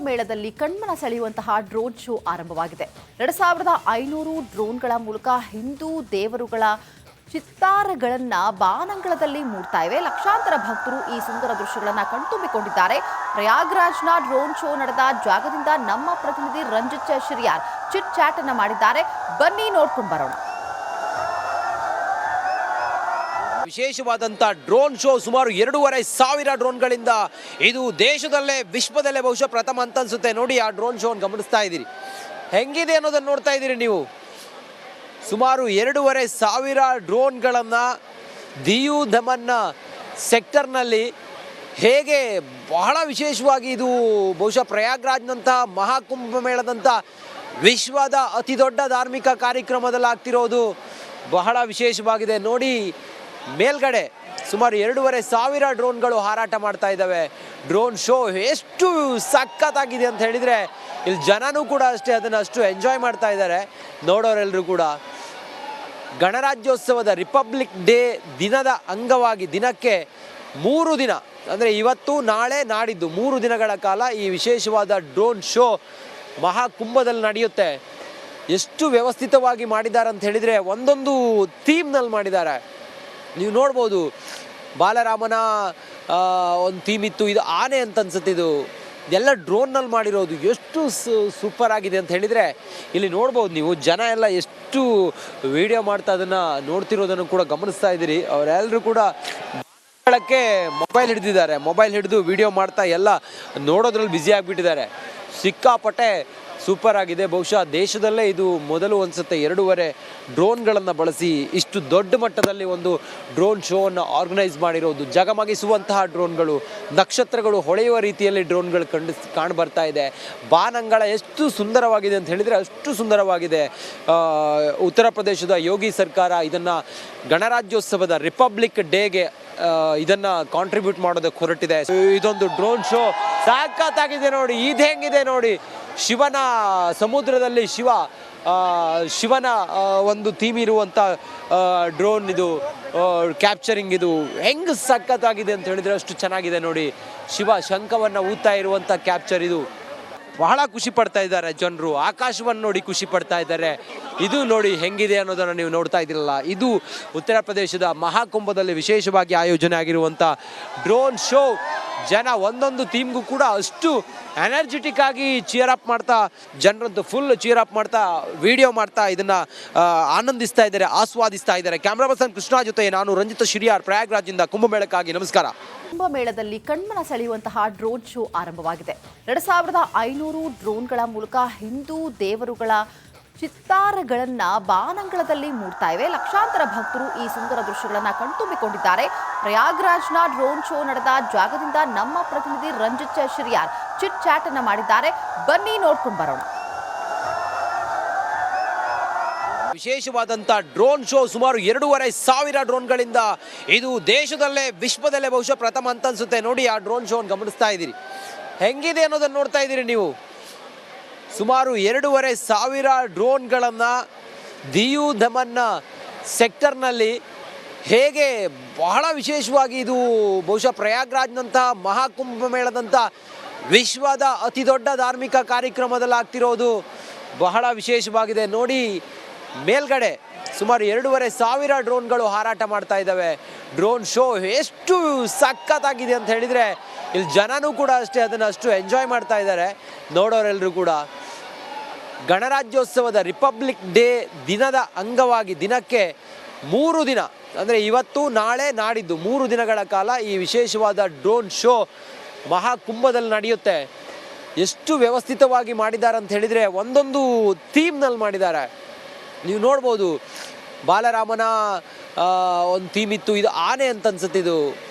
ಕುಂಭಮೇಳದಲ್ಲಿ ಕಣ್ಮನ ಸೆಳೆಯುವಂತಹ drone show ಆರಂಭವಾಗಿದೆ. 2500 ಡ್ರೋನ್ಗಳ ಮೂಲಕ ಹಿಂದೂ ದೇವರುಗಳ ಚಿತ್ತಾರಗಳನ್ನ ಬಾನಂಗಳದಲ್ಲಿ ಮೂಡ್ತಾ ಇವೆ. ಲಕ್ಷಾಂತರ ಭಕ್ತರು ಈ ಸುಂದರ ದೃಶ್ಯಗಳನ್ನ ಕಣ್ತುಂಬಿಕೊಂಡಿದ್ದಾರೆ. ಪ್ರಯಾಗ್ರಾಜ್ನ ಡ್ರೋನ್ ಶೋ ನಡೆದ ಜಾಗದಿಂದ ನಮ್ಮ ಪ್ರತಿನಿಧಿ ರಂಜಿತ್ ಶಿರಿಯಾರ್ ಚಿಟ್ ಚಾಟ್ ಅನ್ನ ಮಾಡಿದ್ದಾರೆ. ಬನ್ನಿ ನೋಡ್ಕೊಂಡು ಬರೋಣ. ವಿಶೇಷವಾದಂಥ ಡ್ರೋನ್ ಶೋ ಸುಮಾರು 2500 ಡ್ರೋನ್ಗಳಿಂದ ಇದು ದೇಶದಲ್ಲೇ ವಿಶ್ವದಲ್ಲೇ ಬಹುಶಃ ಪ್ರಥಮ ಅಂತ ಅನ್ಸುತ್ತೆ. ನೋಡಿ ಆ ಡ್ರೋನ್ ಶೋ ಗಮನಿಸ್ತಾ ಇದ್ದೀರಿ, ಹೆಂಗಿದೆ ಅನ್ನೋದನ್ನು ನೋಡ್ತಾ ಇದ್ದೀರಿ ನೀವು. ಸುಮಾರು 2500 ಡ್ರೋನ್ಗಳನ್ನು ದಿಯು ದಮನ್ನ ಸೆಕ್ಟರ್ನಲ್ಲಿ ಹೇಗೆ ಬಹಳ ವಿಶೇಷವಾಗಿ ಇದು ಬಹುಶಃ ಪ್ರಯಾಗ್ರಾಜ್ನಂಥ ಮಹಾಕುಂಭಮೇಳದಂಥ ವಿಶ್ವದ ಅತಿ ದೊಡ್ಡ ಧಾರ್ಮಿಕ ಕಾರ್ಯಕ್ರಮದಲ್ಲಿ ಆಗ್ತಿರೋದು ಬಹಳ ವಿಶೇಷವಾಗಿದೆ. ನೋಡಿ ಮೇಲ್ಗಡೆ ಸುಮಾರು 2500 ಡ್ರೋನ್ಗಳು ಹಾರಾಟ ಮಾಡ್ತಾ ಇದ್ದಾವೆ. ಡ್ರೋನ್ ಶೋ ಎಷ್ಟು ಸಖತ್ತಾಗಿದೆ ಅಂತ ಹೇಳಿದರೆ ಇಲ್ಲಿ ಜನನೂ ಕೂಡ ಅಷ್ಟೇ ಅದನ್ನು ಅಷ್ಟು ಎಂಜಾಯ್ ಮಾಡ್ತಾ ಇದ್ದಾರೆ ನೋಡೋರೆಲ್ಲರೂ ಕೂಡ. ಗಣರಾಜ್ಯೋತ್ಸವದ ರಿಪಬ್ಲಿಕ್ ಡೇ ದಿನದ ಅಂಗವಾಗಿ ದಿನಕ್ಕೆ 3 ದಿನ ಅಂದರೆ ಇವತ್ತು ನಾಳೆ ನಾಡಿದ್ದು 3 ದಿನಗಳ ಕಾಲ ಈ ವಿಶೇಷವಾದ ಡ್ರೋನ್ ಶೋ ಮಹಾಕುಂಭದಲ್ಲಿ ನಡೆಯುತ್ತೆ. ಎಷ್ಟು ವ್ಯವಸ್ಥಿತವಾಗಿ ಮಾಡಿದ್ದಾರೆ ಅಂತ ಹೇಳಿದರೆ ಒಂದೊಂದು ಥೀಮ್ನಲ್ಲಿ ಮಾಡಿದ್ದಾರೆ. ನೀವು ನೋಡ್ಬೋದು, ಬಾಲರಾಮನ ಒಂದು ಥೀಮ್ ಇತ್ತು, ಇದು ಆನೆ ಅಂತ ಅನ್ಸುತ್ತೆ. ಇದು ಎಲ್ಲ ಡ್ರೋನ್ನಲ್ಲಿ ಮಾಡಿರೋದು ಎಷ್ಟು ಸೂಪರ್ ಆಗಿದೆ ಅಂತ ಹೇಳಿದರೆ ಇಲ್ಲಿ ನೋಡ್ಬೋದು ನೀವು. ಜನ ಎಲ್ಲ ಎಷ್ಟು ವಿಡಿಯೋ ಮಾಡ್ತಾ ಅದನ್ನು ನೋಡ್ತಿರೋದನ್ನು ಕೂಡ ಗಮನಿಸ್ತಾ ಇದ್ದೀರಿ. ಅವರೆಲ್ಲರೂ ಕೂಡ ಮೊಬೈಲ್ ಹಿಡಿದಿದ್ದಾರೆ, ಮೊಬೈಲ್ ಹಿಡಿದು ವಿಡಿಯೋ ಮಾಡ್ತಾ ಎಲ್ಲ ನೋಡೋದ್ರಲ್ಲಿ ಬ್ಯುಸಿ ಆಗಿಬಿಟ್ಟಿದ್ದಾರೆ. ಸಿಕ್ಕಾಪಟ್ಟೆ ಸೂಪರ್ ಆಗಿದೆ. ಬಹುಶಃ ದೇಶದಲ್ಲೇ ಇದು ಮೊದಲು ಅನಿಸುತ್ತೆ 2.5 ಡ್ರೋನ್ಗಳನ್ನು ಬಳಸಿ ಇಷ್ಟು ದೊಡ್ಡ ಮಟ್ಟದಲ್ಲಿ ಒಂದು ಡ್ರೋನ್ ಶೋವನ್ನು ಆರ್ಗನೈಸ್ ಮಾಡಿರೋದು. ಜಗಮಗಿಸುವಂತಹ ಡ್ರೋನ್ಗಳು, ನಕ್ಷತ್ರಗಳು ಹೊಳೆಯುವ ರೀತಿಯಲ್ಲಿ ಡ್ರೋನ್ಗಳು ಕಾಣಬರ್ತಾ ಇದೆ. ಬಾನಂಗಳ ಎಷ್ಟು ಸುಂದರವಾಗಿದೆ ಅಂತ ಹೇಳಿದರೆ ಅಷ್ಟು ಸುಂದರವಾಗಿದೆ. ಉತ್ತರ ಪ್ರದೇಶದ ಯೋಗಿ ಸರ್ಕಾರ ಇದನ್ನು ಗಣರಾಜ್ಯೋತ್ಸವದ ರಿಪಬ್ಲಿಕ್ ಡೇಗೆ ಇದನ್ನು ಕಾಂಟ್ರಿಬ್ಯೂಟ್ ಮಾಡೋದಕ್ಕೆ ಹೊರಟಿದೆ. ಇದೊಂದು ಡ್ರೋನ್ ಶೋ ಸಾಕತ್ತಾಗಿದೆ ನೋಡಿ. ಇದು ಹೆಂಗಿದೆ ನೋಡಿ, ಶಿವನ ಸಮುದ್ರದಲ್ಲಿ ಶಿವನ ಒಂದು ಥೀಮ್ ಇರುವಂಥ ಡ್ರೋನ್ ಇದು ಕ್ಯಾಪ್ಚರಿಂಗ್. ಇದು ಹೆಂಗೆ ಸಖತ್ತಾಗಿದೆ ಅಂತ ಹೇಳಿದರೆ ಅಷ್ಟು ಚೆನ್ನಾಗಿದೆ ನೋಡಿ. ಶಿವ ಶಂಖವನ್ನು ಊದ್ತಾ ಇರುವಂಥ ಕ್ಯಾಪ್ಚರ್ ಇದು. ಬಹಳ ಖುಷಿ ಪಡ್ತಾ ಇದ್ದಾರೆ ಜನರು, ಆಕಾಶವನ್ನು ನೋಡಿ ಖುಷಿ ಪಡ್ತಾ ಇದ್ದಾರೆ. ಇದು ನೋಡಿ ಹೆಂಗಿದೆ ಅನ್ನೋದನ್ನು ನೀವು ನೋಡ್ತಾ ಇದ್ದೀರಲ್ಲ. ಇದು ಉತ್ತರ ಪ್ರದೇಶದ ಮಹಾಕುಂಭದಲ್ಲಿ ವಿಶೇಷವಾಗಿ ಆಯೋಜನೆ ಆಗಿರುವಂಥ ಡ್ರೋನ್ ಶೋ. ಜನ ಒಂದೊಂದು ಥೀಮ್ಗೂ ಕೂಡ ಅಷ್ಟು ಎನರ್ಜೆಟಿಕ್ ಆಗಿ ಚಿಯರ್ ಅಪ್ ಮಾಡ್ತಾ, ಜನರಂತೂ ಫುಲ್ ಚಿಯರ್ ಅಪ್ ಮಾಡ್ತಾ ವಿಡಿಯೋ ಮಾಡ್ತಾ ಇದನ್ನು ಆನಂದಿಸ್ತಾ ಇದ್ದಾರೆ, ಆಸ್ವಾದಿಸ್ತಾ ಇದ್ದಾರೆ. ಕ್ಯಾಮ್ರಾ ಪರ್ಸನ್ ಕೃಷ್ಣ ಜೊತೆ ನಾನು ರಂಜಿತ್ ಶಿರಿಯಾರ್, ಪ್ರಯಾಗ್ರಾಜ್ನಿಂದ ಕುಂಭಮೇಳಕ್ಕಾಗಿ. ನಮಸ್ಕಾರ. ಕುಂಭಮೇಳದಲ್ಲಿ ಕಣ್ಮನ ಸೆಳೆಯುವಂತಹ ಡ್ರೋನ್ ಶೋ ಆರಂಭವಾಗಿದೆ. 2500 ಡ್ರೋನ್ಗಳ ಮೂಲಕ ಹಿಂದೂ ದೇವರುಗಳ ಚಿತ್ತಾರಗಳನ್ನ ಬಾನಂಗಳದಲ್ಲಿ ಮೂಡ್ತಾ ಇವೆ. ಲಕ್ಷಾಂತರ ಭಕ್ತರು ಈ ಸುಂದರ ದೃಶ್ಯಗಳನ್ನ ಕಣ್ತುಂಬಿಕೊಂಡಿದ್ದಾರೆ. ಪ್ರಯಾಗ್ರಾಜ್ನ ಡ್ರೋನ್ ಶೋ ನಡೆದ ಜಾಗದಿಂದ ನಮ್ಮ ಪ್ರತಿನಿಧಿ ರಂಜಿತ್ ಶಿರಿಯಾರ್ ಚಿಟ್ ಚಾಟ್ ಅನ್ನ ಮಾಡಿದ್ದಾರೆ. ಬನ್ನಿ ನೋಡ್ಕೊಂಡು ಬರೋಣ. ವಿಶೇಷವಾದಂಥ ಡ್ರೋನ್ ಶೋ ಸುಮಾರು 2500 ಡ್ರೋನ್ಗಳಿಂದ ಇದು ದೇಶದಲ್ಲೇ ವಿಶ್ವದಲ್ಲೇ ಬಹುಶಃ ಪ್ರಥಮ ಅಂತ ಅನ್ಸುತ್ತೆ. ನೋಡಿ ಆ ಡ್ರೋನ್ ಶೋ ಗಮನಿಸ್ತಾ ಇದ್ದೀರಿ, ಹೆಂಗಿದೆ ಅನ್ನೋದನ್ನು ನೋಡ್ತಾ ಇದ್ದೀರಿ ನೀವು. ಸುಮಾರು 2500 ಡ್ರೋನ್ಗಳನ್ನು ದಿಯು ದಮನ್ನ ಸೆಕ್ಟರ್ನಲ್ಲಿ ಹೇಗೆ ಬಹಳ ವಿಶೇಷವಾಗಿ ಇದು ಬಹುಶಃ ಪ್ರಯಾಗ್ರಾಜ್ನಂಥ ಮಹಾಕುಂಭಮೇಳದಂಥ ವಿಶ್ವದ ಅತಿ ದೊಡ್ಡ ಧಾರ್ಮಿಕ ಕಾರ್ಯಕ್ರಮದಲ್ಲಿ ಆಗ್ತಿರೋದು ಬಹಳ ವಿಶೇಷವಾಗಿದೆ. ನೋಡಿ ಮೇಲ್ಗಡೆ ಸುಮಾರು 2500 ಡ್ರೋನ್ಗಳು ಹಾರಾಟ ಮಾಡ್ತಾ ಇದ್ದಾವೆ. ಡ್ರೋನ್ ಶೋ ಎಷ್ಟು ಸಖತ್ತಾಗಿದೆ ಅಂತ ಹೇಳಿದರೆ ಇಲ್ಲಿ ಜನನೂ ಕೂಡ ಅಷ್ಟೇ ಅದನ್ನು ಅಷ್ಟು ಎಂಜಾಯ್ ಮಾಡ್ತಾ ಇದ್ದಾರೆ ನೋಡೋರೆಲ್ಲರೂ ಕೂಡ. ಗಣರಾಜ್ಯೋತ್ಸವದ ರಿಪಬ್ಲಿಕ್ ಡೇ ದಿನದ ಅಂಗವಾಗಿ ದಿನಕ್ಕೆ 3 ದಿನ ಅಂದರೆ ಇವತ್ತು ನಾಳೆ ನಾಡಿದ್ದು 3 ದಿನಗಳ ಕಾಲ ಈ ವಿಶೇಷವಾದ ಡ್ರೋನ್ ಶೋ ಮಹಾಕುಂಭದಲ್ಲಿ ನಡೆಯುತ್ತೆ. ಎಷ್ಟು ವ್ಯವಸ್ಥಿತವಾಗಿ ಮಾಡಿದ್ದಾರೆ ಅಂತ ಹೇಳಿದರೆ ಒಂದೊಂದು ಥೀಮ್ನಲ್ಲಿ ಮಾಡಿದ್ದಾರೆ. ನೀವು ನೋಡ್ಬೋದು, ಬಾಲರಾಮನ ಒಂದು ಥೀಮ್ ಇತ್ತು, ಇದು ಆನೆ ಅಂತ ಅನ್ಸುತ್ತೆ. ಇದು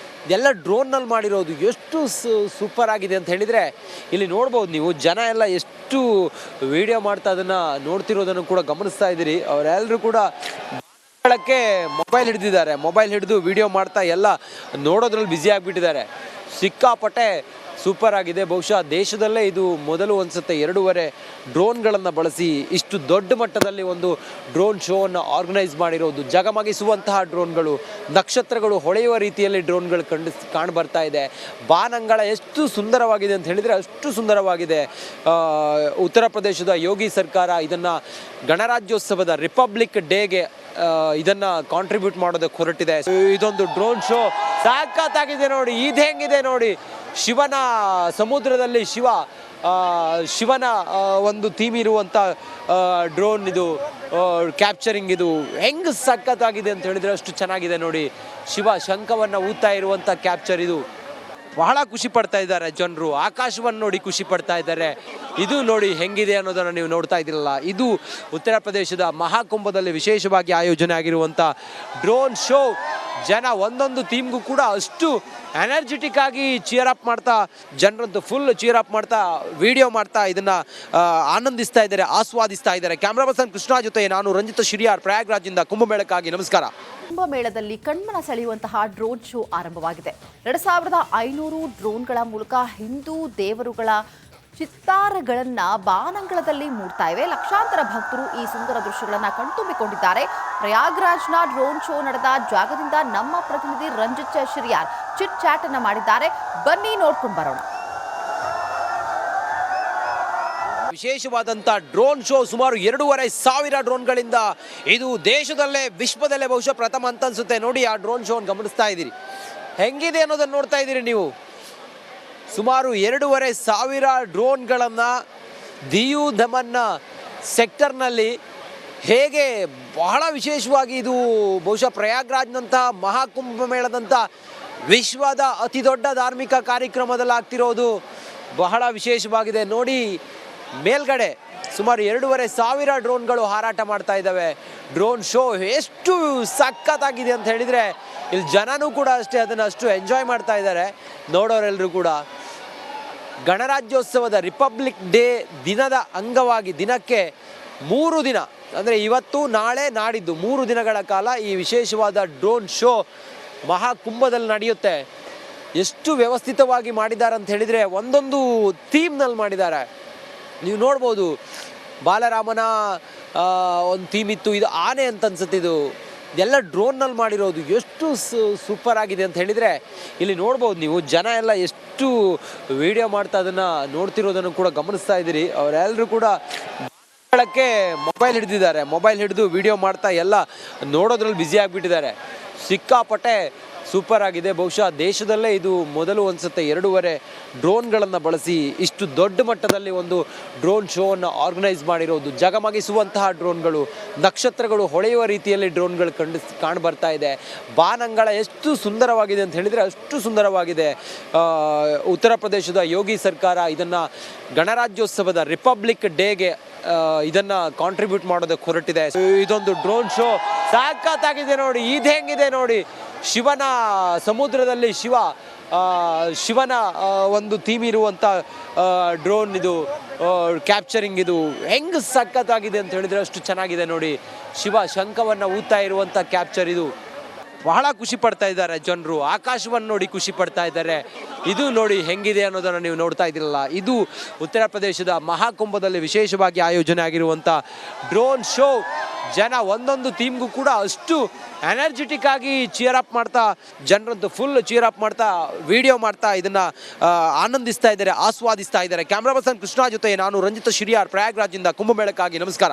ಎಲ್ಲ ಡ್ರೋನ್ನಲ್ಲಿ ಮಾಡಿರೋದು ಎಷ್ಟು ಸೂಪರ್ ಆಗಿದೆ ಅಂತ ಹೇಳಿದರೆ ಇಲ್ಲಿ ನೋಡ್ಬೋದು ನೀವು. ಜನ ಎಲ್ಲ ಎಷ್ಟು ವಿಡಿಯೋ ಮಾಡ್ತಾ ಅದನ್ನು ನೋಡ್ತಿರೋದನ್ನು ಕೂಡ ಗಮನಿಸ್ತಾ ಇದ್ದೀರಿ. ಅವರೆಲ್ಲರೂ ಕೂಡ ಮೊಬೈಲ್ ಹಿಡಿದಿದ್ದಾರೆ, ಮೊಬೈಲ್ ಹಿಡಿದು ವಿಡಿಯೋ ಮಾಡ್ತಾ ಎಲ್ಲ ನೋಡೋದ್ರಲ್ಲಿ ಬ್ಯುಸಿ ಆಗಿಬಿಟ್ಟಿದ್ದಾರೆ. ಸಿಕ್ಕಾಪಟ್ಟೆ ಸೂಪರ್ ಆಗಿದೆ. ಬಹುಶಃ ದೇಶದಲ್ಲೇ ಇದು ಮೊದಲು ಅನ್ಸುತ್ತೆ 2.5 ಡ್ರೋನ್ಗಳನ್ನು ಬಳಸಿ ಇಷ್ಟು ದೊಡ್ಡ ಮಟ್ಟದಲ್ಲಿ ಒಂದು ಡ್ರೋನ್ ಶೋವನ್ನು ಆರ್ಗನೈಸ್ ಮಾಡಿರೋದು. ಜಗಮಗಿಸುವಂತಹ ಡ್ರೋನ್ಗಳು, ನಕ್ಷತ್ರಗಳು ಹೊಳೆಯುವ ರೀತಿಯಲ್ಲಿ ಡ್ರೋನ್ಗಳು ಕಾಣ್ ಬರ್ತಾ ಇದೆ. ಬಾನಂಗಳ ಎಷ್ಟು ಸುಂದರವಾಗಿದೆ ಅಂತ ಹೇಳಿದರೆ ಅಷ್ಟು ಸುಂದರವಾಗಿದೆ. ಉತ್ತರ ಪ್ರದೇಶದ ಯೋಗಿ ಸರ್ಕಾರ ಇದನ್ನು ಗಣರಾಜ್ಯೋತ್ಸವದ ರಿಪಬ್ಲಿಕ್ ಡೇಗೆ ಇದನ್ನ ಕಾಂಟ್ರಿಬ್ಯೂಟ್ ಮಾಡೋದಕ್ಕೆ ಹೊರಟಿದೆ. ಇದೊಂದು ಡ್ರೋನ್ ಶೋ ಸಾಕತ್ತಾಗಿದೆ ನೋಡಿ. ಇದು ಹೆಂಗಿದೆ ನೋಡಿ, ಶಿವನ ಸಮುದ್ರದಲ್ಲಿ ಶಿವನ ಒಂದು ಥೀಮ್ ಇರುವಂಥ ಡ್ರೋನ್ ಇದು ಕ್ಯಾಪ್ಚರಿಂಗ್. ಇದು ಹೆಂಗೆ ಸಖತ್ತಾಗಿದೆ ಅಂತ ಹೇಳಿದರೆ ಅಷ್ಟು ಚೆನ್ನಾಗಿದೆ ನೋಡಿ. ಶಿವ ಶಂಖವನ್ನು ಊದ್ತಾ ಇರುವಂಥ ಕ್ಯಾಪ್ಚರ್ ಇದು. ಬಹಳ ಖುಷಿ ಪಡ್ತಾ ಇದ್ದಾರೆ ಜನರು, ಆಕಾಶವನ್ನು ನೋಡಿ ಖುಷಿ ಪಡ್ತಾ ಇದ್ದಾರೆ. ಇದು ನೋಡಿ ಹೆಂಗಿದೆ ಅನ್ನೋದನ್ನು ನೀವು ನೋಡ್ತಾ ಇದ್ದೀರಲ್ಲ, ಇದು ಉತ್ತರ ಪ್ರದೇಶದ ಮಹಾಕುಂಭದಲ್ಲಿ ವಿಶೇಷವಾಗಿ ಆಯೋಜನೆ ಆಗಿರುವಂಥ ಡ್ರೋನ್ ಶೋ. ಜನ ಒಂದೊಂದು ಥೀಮ್ಗೂ ಕೂಡ ಅಷ್ಟು ಎನರ್ಜೆಟಿಕ್ ಆಗಿ ಚೀರ್ ಅಪ್ ಮಾಡ್ತಾ, ಜನರಂತೂ ಫುಲ್ ಚೀರ್ ಅಪ್ ಮಾಡ್ತಾ, ವಿಡಿಯೋ ಮಾಡ್ತಾ ಇದನ್ನು ಆನಂದಿಸ್ತಾ ಇದ್ದಾರೆ, ಆಸ್ವಾದಿಸ್ತಾ ಇದ್ದಾರೆ. ಕ್ಯಾಮ್ರಾ ಪರ್ಸನ್ ಕೃಷ್ಣ ಜೊತೆ ನಾನು ರಂಜಿತ್ ಶಿರಿಯಾರ್, ಪ್ರಯಾಗ್ರಾಜ್ನಿಂದ ಕುಂಭಮೇಳಕ್ಕಾಗಿ. ನಮಸ್ಕಾರ. ಕುಂಭಮೇಳದಲ್ಲಿ ಕಣ್ಮನ ಸೆಳೆಯುವಂತಹ ಡ್ರೋನ್ ಶೋ ಆರಂಭವಾಗಿದೆ. 2500 ಡ್ರೋನ್ಗಳ ಮೂಲಕ ಹಿಂದೂ ದೇವರುಗಳ ಚಿತ್ತಾರಗಳನ್ನ ಬಾನಂಗಳದಲ್ಲಿ ಮೂಡ್ತಾ ಇವೆ. ಲಕ್ಷಾಂತರ ಭಕ್ತರು ಈ ಸುಂದರ ದೃಶ್ಯಗಳನ್ನ ಕಣ್ತುಂಬಿಕೊಂಡಿದ್ದಾರೆ. ಪ್ರಯಾಗ್ರಾಜ್ನ ಡ್ರೋನ್ ಶೋ ನಡೆದ ಜಾಗದಿಂದ ನಮ್ಮ ಪ್ರತಿನಿಧಿ ರಂಜಿತ್ ಶಿರಿಯಾರ್ ಚಿಟ್ ಚಾಟ್ ಅನ್ನ ಮಾಡಿದ್ದಾರೆ. ಬನ್ನಿ ನೋಡ್ಕೊಂಡು ಬರೋಣ. ವಿಶೇಷವಾದಂಥ ಡ್ರೋನ್ ಶೋ, ಸುಮಾರು 2500 ಡ್ರೋನ್ಗಳಿಂದ ಇದು ದೇಶದಲ್ಲೇ ವಿಶ್ವದಲ್ಲೇ ಬಹುಶಃ ಪ್ರಥಮ ಅಂತ ಅನ್ಸುತ್ತೆ. ನೋಡಿ ಆ ಡ್ರೋನ್ ಶೋ ಗಮನಿಸ್ತಾ ಇದ್ದೀರಿ, ಹೆಂಗಿದೆ ಅನ್ನೋದನ್ನು ನೋಡ್ತಾ ಇದ್ದೀರಿ ನೀವು. ಸುಮಾರು 2500 ಡ್ರೋನ್ಗಳನ್ನು ದಿಯು ದಮನ್ನ ಸೆಕ್ಟರ್ನಲ್ಲಿ ಹೇಗೆ ಬಹಳ ವಿಶೇಷವಾಗಿ, ಇದು ಬಹುಶಃ ಪ್ರಯಾಗ್ರಾಜ್ನಂತಹ ಮಹಾಕುಂಭ ಮೇಳದಂಥ ವಿಶ್ವದ ಅತಿ ದೊಡ್ಡ ಧಾರ್ಮಿಕ ಕಾರ್ಯಕ್ರಮದಲ್ಲಿ ಆಗ್ತಿರೋದು ಬಹಳ ವಿಶೇಷವಾಗಿದೆ ನೋಡಿ. ಮೇಲ್ಗಡೆ ಸುಮಾರು 2500 ಡ್ರೋನ್ಗಳು ಹಾರಾಟ ಮಾಡ್ತಾ ಇದ್ದಾವೆ. ಡ್ರೋನ್ ಶೋ ಎಷ್ಟು ಸಖತ್ತಾಗಿದೆ ಅಂತ ಹೇಳಿದರೆ ಇಲ್ಲಿ ಜನನೂ ಕೂಡ ಅಷ್ಟೇ ಅದನ್ನು ಅಷ್ಟು ಎಂಜಾಯ್ ಮಾಡ್ತಾ ಇದ್ದಾರೆ ನೋಡೋರೆಲ್ಲರೂ ಕೂಡ. ಗಣರಾಜ್ಯೋತ್ಸವದ ರಿಪಬ್ಲಿಕ್ ಡೇ ದಿನದ ಅಂಗವಾಗಿ ದಿನಕ್ಕೆ 3 ದಿನ, ಅಂದರೆ ಇವತ್ತು, ನಾಳೆ, ನಾಡಿದ್ದು 3 ದಿನಗಳ ಕಾಲ ಈ ವಿಶೇಷವಾದ ಡ್ರೋನ್ ಶೋ ಮಹಾಕುಂಭದಲ್ಲಿ ನಡೆಯುತ್ತೆ. ಎಷ್ಟು ವ್ಯವಸ್ಥಿತವಾಗಿ ಮಾಡಿದ್ದಾರೆ ಅಂತ ಹೇಳಿದರೆ ಒಂದೊಂದು ಥೀಮ್ನಲ್ಲಿ ಮಾಡಿದ್ದಾರೆ. ನೀವು ನೋಡ್ಬೋದು, ಬಾಲರಾಮನ ಒಂದು ಥೀಮ್ ಇತ್ತು, ಇದು ಆನೆ ಅಂತ ಅನ್ಸುತ್ತೆ. ಇದು ಎಲ್ಲ ಡ್ರೋನ್ನಲ್ಲಿ ಮಾಡಿರೋದು ಎಷ್ಟು ಸೂಪರ್ ಆಗಿದೆ ಅಂತ ಹೇಳಿದರೆ ಇಲ್ಲಿ ನೋಡ್ಬೋದು ನೀವು. ಜನ ಎಲ್ಲ ಎಷ್ಟು ವಿಡಿಯೋ ಮಾಡ್ತಾ ಅದನ್ನು ನೋಡ್ತಿರೋದನ್ನು ಕೂಡ ಗಮನಿಸ್ತಾ ಇದ್ದೀರಿ. ಅವರೆಲ್ಲರೂ ಕೂಡ ಮೊಬೈಲ್ ಹಿಡಿದಿದ್ದಾರೆ, ಮೊಬೈಲ್ ಹಿಡಿದು ವಿಡಿಯೋ ಮಾಡ್ತಾ ಎಲ್ಲ ನೋಡೋದ್ರಲ್ಲಿ ಬ್ಯುಸಿ ಆಗಿಬಿಟ್ಟಿದ್ದಾರೆ. ಸಿಕ್ಕಾಪಟ್ಟೆ ಸೂಪರ್ ಆಗಿದೆ. ಬಹುಶಃ ದೇಶದಲ್ಲೇ ಇದು ಮೊದಲು ಅನ್ಸುತ್ತೆ 2.5 ಡ್ರೋನ್ಗಳನ್ನು ಬಳಸಿ ಇಷ್ಟು ದೊಡ್ಡ ಮಟ್ಟದಲ್ಲಿ ಒಂದು ಡ್ರೋನ್ ಶೋವನ್ನು ಆರ್ಗನೈಸ್ ಮಾಡಿರೋದು. ಜಗಮಗಿಸುವಂತಹ ಡ್ರೋನ್ಗಳು, ನಕ್ಷತ್ರಗಳು ಹೊಳೆಯುವ ರೀತಿಯಲ್ಲಿ ಡ್ರೋನ್ಗಳು ಕಾಣ್ ಬರ್ತಾ ಇದೆ. ಬಾನಂಗಳ ಎಷ್ಟು ಸುಂದರವಾಗಿದೆ ಅಂತ ಹೇಳಿದರೆ ಅಷ್ಟು ಸುಂದರವಾಗಿದೆ. ಉತ್ತರ ಪ್ರದೇಶದ ಯೋಗಿ ಸರ್ಕಾರ ಇದನ್ನು ಗಣರಾಜ್ಯೋತ್ಸವದ ರಿಪಬ್ಲಿಕ್ ಡೇಗೆ ಇದನ್ನು ಕಾಂಟ್ರಿಬ್ಯೂಟ್ ಮಾಡೋದಕ್ಕೆ ಹೊರಟಿದೆ. ಇದೊಂದು ಡ್ರೋನ್ ಶೋ ಸಾಕತ್ತಾಗಿದೆ ನೋಡಿ. ಇದು ಹೆಂಗಿದೆ ನೋಡಿ, ಶಿವನ ಸಮುದ್ರದಲ್ಲಿ ಶಿವನ ಒಂದು ಥೀಮ್ ಇರುವಂಥ ಡ್ರೋನ್ ಇದು ಕ್ಯಾಪ್ಚರಿಂಗ್. ಇದು ಹೆಂಗೆ ಸಖತ್ತಾಗಿದೆ ಅಂತ ಹೇಳಿದರೆ ಅಷ್ಟು ಚೆನ್ನಾಗಿದೆ ನೋಡಿ. ಶಿವ ಶಂಖವನ್ನು ಊದ್ತಾ ಇರುವಂಥ ಕ್ಯಾಪ್ಚರ್ ಇದು. ಬಹಳ ಖುಷಿ ಪಡ್ತಾ ಇದ್ದಾರೆ ಜನರು, ಆಕಾಶವನ್ನು ನೋಡಿ ಖುಷಿ ಪಡ್ತಾ ಇದ್ದಾರೆ. ಇದು ನೋಡಿ ಹೆಂಗಿದೆ ಅನ್ನೋದನ್ನು ನೀವು ನೋಡ್ತಾ ಇದ್ದೀರಲ್ಲ, ಇದು ಉತ್ತರ ಪ್ರದೇಶದ ಮಹಾಕುಂಭದಲ್ಲಿ ವಿಶೇಷವಾಗಿ ಆಯೋಜನೆ ಆಗಿರುವಂಥ ಡ್ರೋನ್ ಶೋ. ಜನ ಒಂದೊಂದು ಥೀಮ್ಗೂ ಕೂಡ ಅಷ್ಟು ಎನರ್ಜೆಟಿಕ್ ಆಗಿ ಚೀರ್ ಅಪ್ ಮಾಡ್ತಾ, ಜನರಂತೂ ಫುಲ್ ಚೀರ್ ಅಪ್ ಮಾಡ್ತಾ, ವಿಡಿಯೋ ಮಾಡ್ತಾ ಇದನ್ನು ಆನಂದಿಸ್ತಾ ಇದ್ದಾರೆ, ಆಸ್ವಾದಿಸ್ತಾ ಇದ್ದಾರೆ. ಕ್ಯಾಮ್ರಾ ಪರ್ಸನ್ ಕೃಷ್ಣ ಜೊತೆ ನಾನು ರಂಜಿತ್ ಶಿರಿಯಾರ್, ಪ್ರಯಾಗ್ರಾಜ್ನಿಂದ ಕುಂಭಮೇಳಕ್ಕಾಗಿ. ನಮಸ್ಕಾರ.